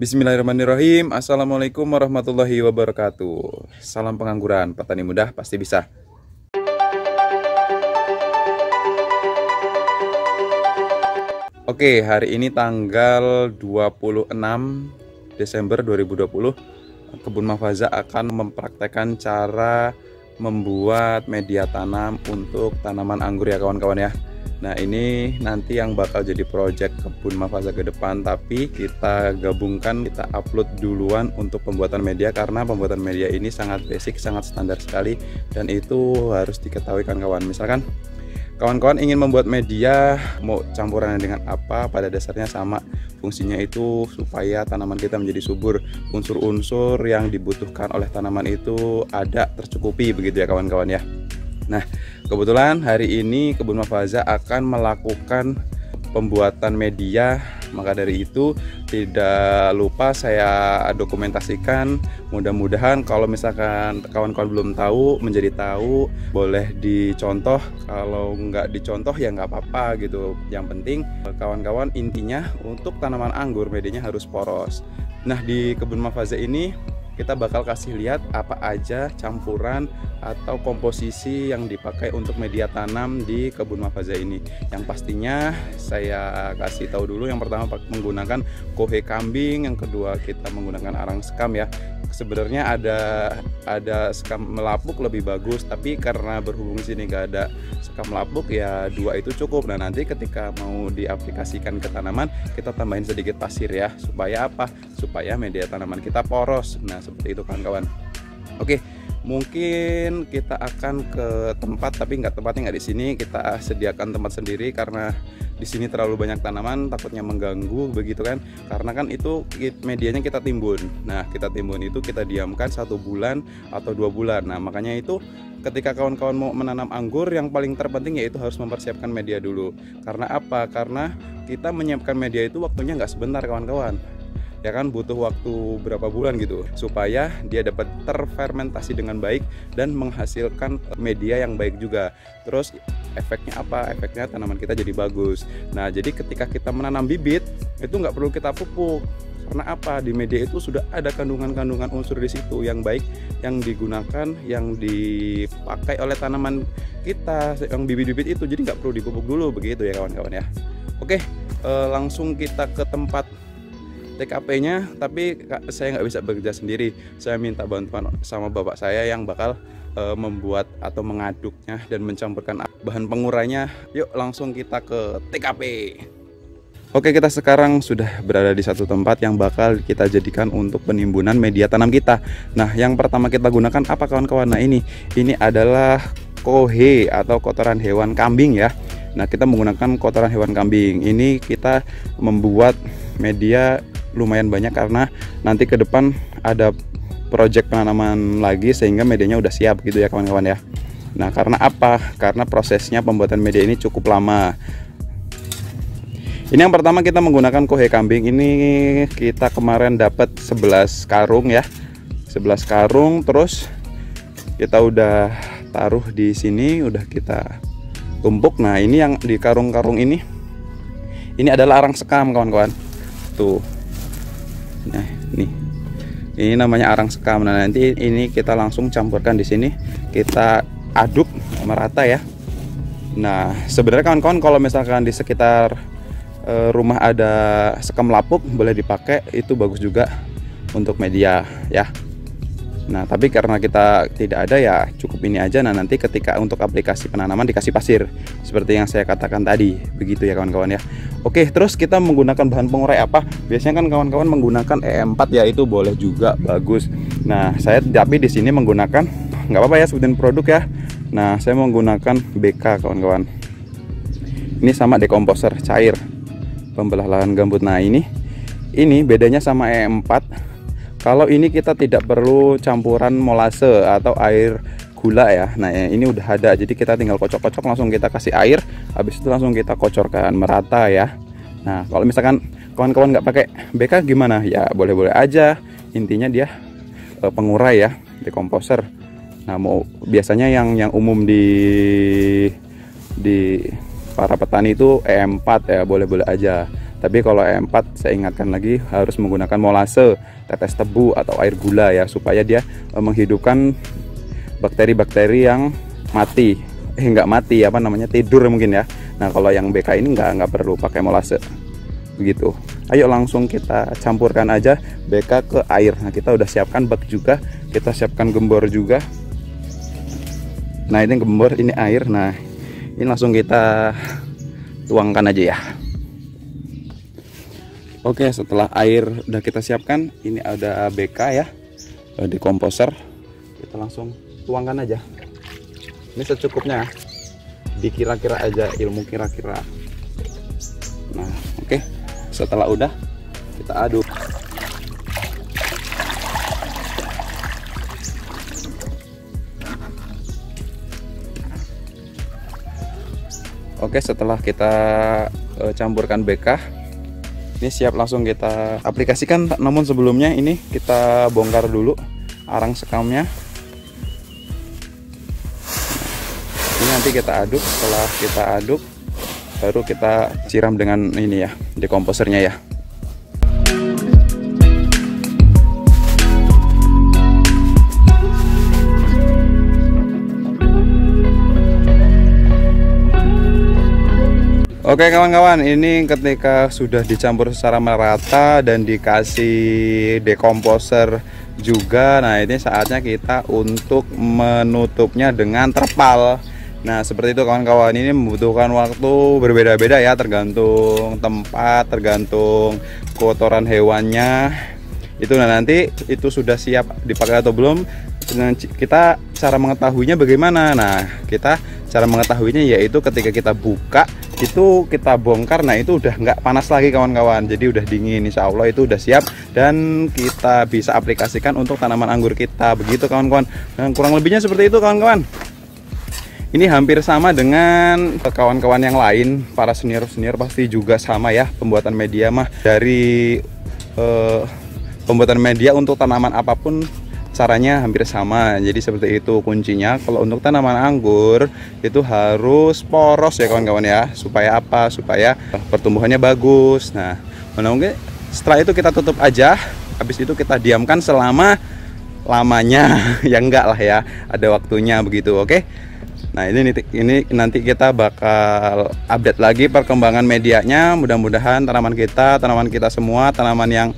Bismillahirrahmanirrahim. Assalamualaikum warahmatullahi wabarakatuh. Salam pengangguran, petani muda pasti bisa. Oke, hari ini tanggal 26 Desember 2020, Kebun Mahfaza akan mempraktekkan cara membuat media tanam untuk tanaman anggur ya kawan-kawan ya. Nah, ini nanti yang bakal jadi project Kebun Mahfaza ke depan, tapi kita gabungkan, kita upload duluan untuk pembuatan media karena pembuatan media ini sangat basic, sangat standar sekali dan itu harus diketahui kawan-kawan. Misalkan kawan-kawan ingin membuat media, mau campuran dengan apa, pada dasarnya sama. Fungsinya itu supaya tanaman kita menjadi subur, unsur-unsur yang dibutuhkan oleh tanaman itu ada, tercukupi begitu ya kawan-kawan ya. Nah, kebetulan hari ini Kebun Mahfaza akan melakukan pembuatan media, maka dari itu tidak lupa saya dokumentasikan. Mudah-mudahan kalau misalkan kawan-kawan belum tahu menjadi tahu, boleh dicontoh. Kalau nggak dicontoh ya nggak apa-apa gitu. Yang penting kawan-kawan, intinya untuk tanaman anggur medianya harus poros. Nah, di Kebun Mahfaza ini kita bakal kasih lihat apa aja campuran atau komposisi yang dipakai untuk media tanam di Kebun Mahfaza ini. Yang pastinya saya kasih tahu dulu, yang pertama menggunakan kohe kambing, yang kedua kita menggunakan arang sekam ya. Sebenarnya ada sekam melapuk lebih bagus, tapi karena berhubung sini nggak ada sekam melapuk ya dua itu cukup. Nah, nanti ketika mau diaplikasikan ke tanaman kita tambahin sedikit pasir ya, supaya apa? Supaya media tanaman kita poros. Nah, seperti itu kawan-kawan. Oke, mungkin kita akan ke tempat, tapi tempatnya nggak di sini. Kita sediakan tempat sendiri karena di sini terlalu banyak tanaman, takutnya mengganggu begitu kan. Karena kan itu medianya kita timbun. Nah, kita timbun itu kita diamkan 1 bulan atau 2 bulan. Nah, makanya itu ketika kawan-kawan mau menanam anggur, yang paling terpenting yaitu harus mempersiapkan media dulu. Karena apa? Karena kita menyiapkan media itu waktunya nggak sebentar kawan-kawan. Ya kan, butuh waktu berapa bulan gitu supaya dia dapat terfermentasi dengan baik dan menghasilkan media yang baik juga. Terus efeknya apa? Efeknya tanaman kita jadi bagus. Nah, jadi ketika kita menanam bibit itu nggak perlu kita pupuk. Karena apa? Di media itu sudah ada kandungan-kandungan unsur di situ yang baik, yang digunakan, yang dipakai oleh tanaman kita, yang bibit-bibit itu. Jadi nggak perlu dipupuk dulu begitu ya kawan-kawan ya. Oke, langsung kita ke tempat TKP-nya, tapi saya nggak bisa bekerja sendiri. Saya minta bantuan sama bapak saya yang bakal membuat atau mengaduknya dan mencampurkan bahan pengurainya. Yuk langsung kita ke TKP. Oke, kita sekarang sudah berada di satu tempat yang bakal kita jadikan untuk penimbunan media tanam kita. Nah, yang pertama kita gunakan apa kawan-kawan? Nah, ini adalah kohe atau kotoran hewan kambing ya. Nah, kita menggunakan kotoran hewan kambing. Ini kita membuat media lumayan banyak karena nanti ke depan ada project penanaman lagi, sehingga medianya udah siap gitu ya kawan-kawan ya. Nah, karena apa? Karena prosesnya pembuatan media ini cukup lama. Ini yang pertama kita menggunakan kohe kambing. Ini kita kemarin dapat 11 karung ya. 11 karung, terus kita udah taruh di sini, udah kita tumpuk. Nah, ini yang di karung-karung ini adalah arang sekam kawan-kawan. Tuh. Nah, ini namanya arang sekam. Nah, nanti ini kita langsung campurkan di sini, kita aduk merata ya. Nah, sebenarnya kawan-kawan kalau misalkan di sekitar rumah ada sekam lapuk boleh dipakai, itu bagus juga untuk media ya. Nah, tapi karena kita tidak ada ya cukup ini aja. Nah, nanti ketika untuk aplikasi penanaman dikasih pasir seperti yang saya katakan tadi, begitu ya kawan-kawan ya. Oke, terus kita menggunakan bahan pengurai apa? Biasanya kan kawan-kawan menggunakan E4 ya, itu boleh juga, bagus. Nah, saya tapi di sini menggunakan, nggak apa-apa ya sebutin produk ya. Nah, saya menggunakan BK kawan-kawan. Ini sama dekomposer cair pembelah lahan gambut. Nah, ini bedanya sama E4. Kalau ini kita tidak perlu campuran molase atau air gula ya. Nah, ini udah ada, jadi kita tinggal kocok-kocok, langsung kita kasih air, habis itu langsung kita kocorkan merata ya. Nah, kalau misalkan kawan-kawan nggak pakai BK gimana? Ya boleh-boleh aja. Intinya dia pengurai ya, dekomposer. Nah, mau biasanya yang umum di para petani itu E4 ya, boleh-boleh aja. Tapi kalau E4 saya ingatkan lagi harus menggunakan molase, tetes tebu atau air gula ya, supaya dia menghidupkan bakteri-bakteri yang mati. Nggak mati, apa namanya, tidur mungkin ya. Nah kalau yang BK ini nggak perlu pakai molase begitu. Ayo langsung kita campurkan aja BK ke air. Nah kita udah siapkan bak juga, kita siapkan gembor juga. Nah ini gembor, ini air. Nah ini langsung kita tuangkan aja ya. Oke, setelah air udah kita siapkan, ini ada BK ya, di komposer. Kita langsung tuangkan aja. Ini secukupnya, dikira-kira aja, ilmu kira-kira. Nah oke, setelah udah kita aduk. Oke, setelah kita campurkan BK, ini siap langsung kita aplikasikan. Namun sebelumnya ini kita bongkar dulu arang sekamnya. Ini nanti kita aduk. Setelah kita aduk, baru kita siram dengan ini ya, dekomposernya ya. Oke kawan-kawan, ini ketika sudah dicampur secara merata dan dikasih dekomposer juga, nah ini saatnya kita untuk menutupnya dengan terpal. Nah seperti itu kawan-kawan, ini membutuhkan waktu berbeda-beda ya, tergantung tempat, tergantung kotoran hewannya itu. Nah nanti itu sudah siap dipakai atau belum, kita cara mengetahuinya bagaimana? Nah kita cara mengetahuinya yaitu ketika kita buka itu, kita bongkar, nah itu udah nggak panas lagi kawan-kawan, jadi udah dingin. Insya Allah itu udah siap dan kita bisa aplikasikan untuk tanaman anggur kita, begitu kawan-kawan. Dan kurang lebihnya seperti itu kawan-kawan. Ini hampir sama dengan kawan-kawan yang lain, para senior-senior pasti juga sama ya, pembuatan media mah dari pembuatan media untuk tanaman apapun caranya hampir sama. Jadi seperti itu kuncinya. Kalau untuk tanaman anggur itu harus poros ya kawan-kawan ya. Supaya apa? Supaya pertumbuhannya bagus. Nah, mungkin setelah itu kita tutup aja. Habis itu kita diamkan selama lamanya. Ya enggak lah ya, ada waktunya begitu. Oke. Nah ini nanti kita bakal update lagi perkembangan medianya. Mudah-mudahan tanaman kita semua, tanaman yang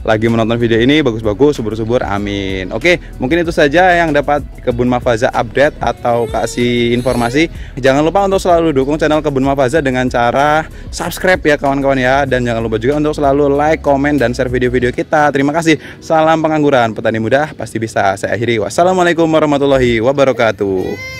lagi menonton video ini bagus-bagus, subur-subur, amin. Oke, mungkin itu saja yang dapat Kebun Mahfaza update atau kasih informasi. Jangan lupa untuk selalu dukung channel Kebun Mahfaza dengan cara subscribe ya kawan-kawan ya. Dan jangan lupa juga untuk selalu like, komen, dan share video-video kita. Terima kasih. Salam pengangguran, petani muda pasti bisa. Saya akhiri. Wassalamualaikum warahmatullahi wabarakatuh.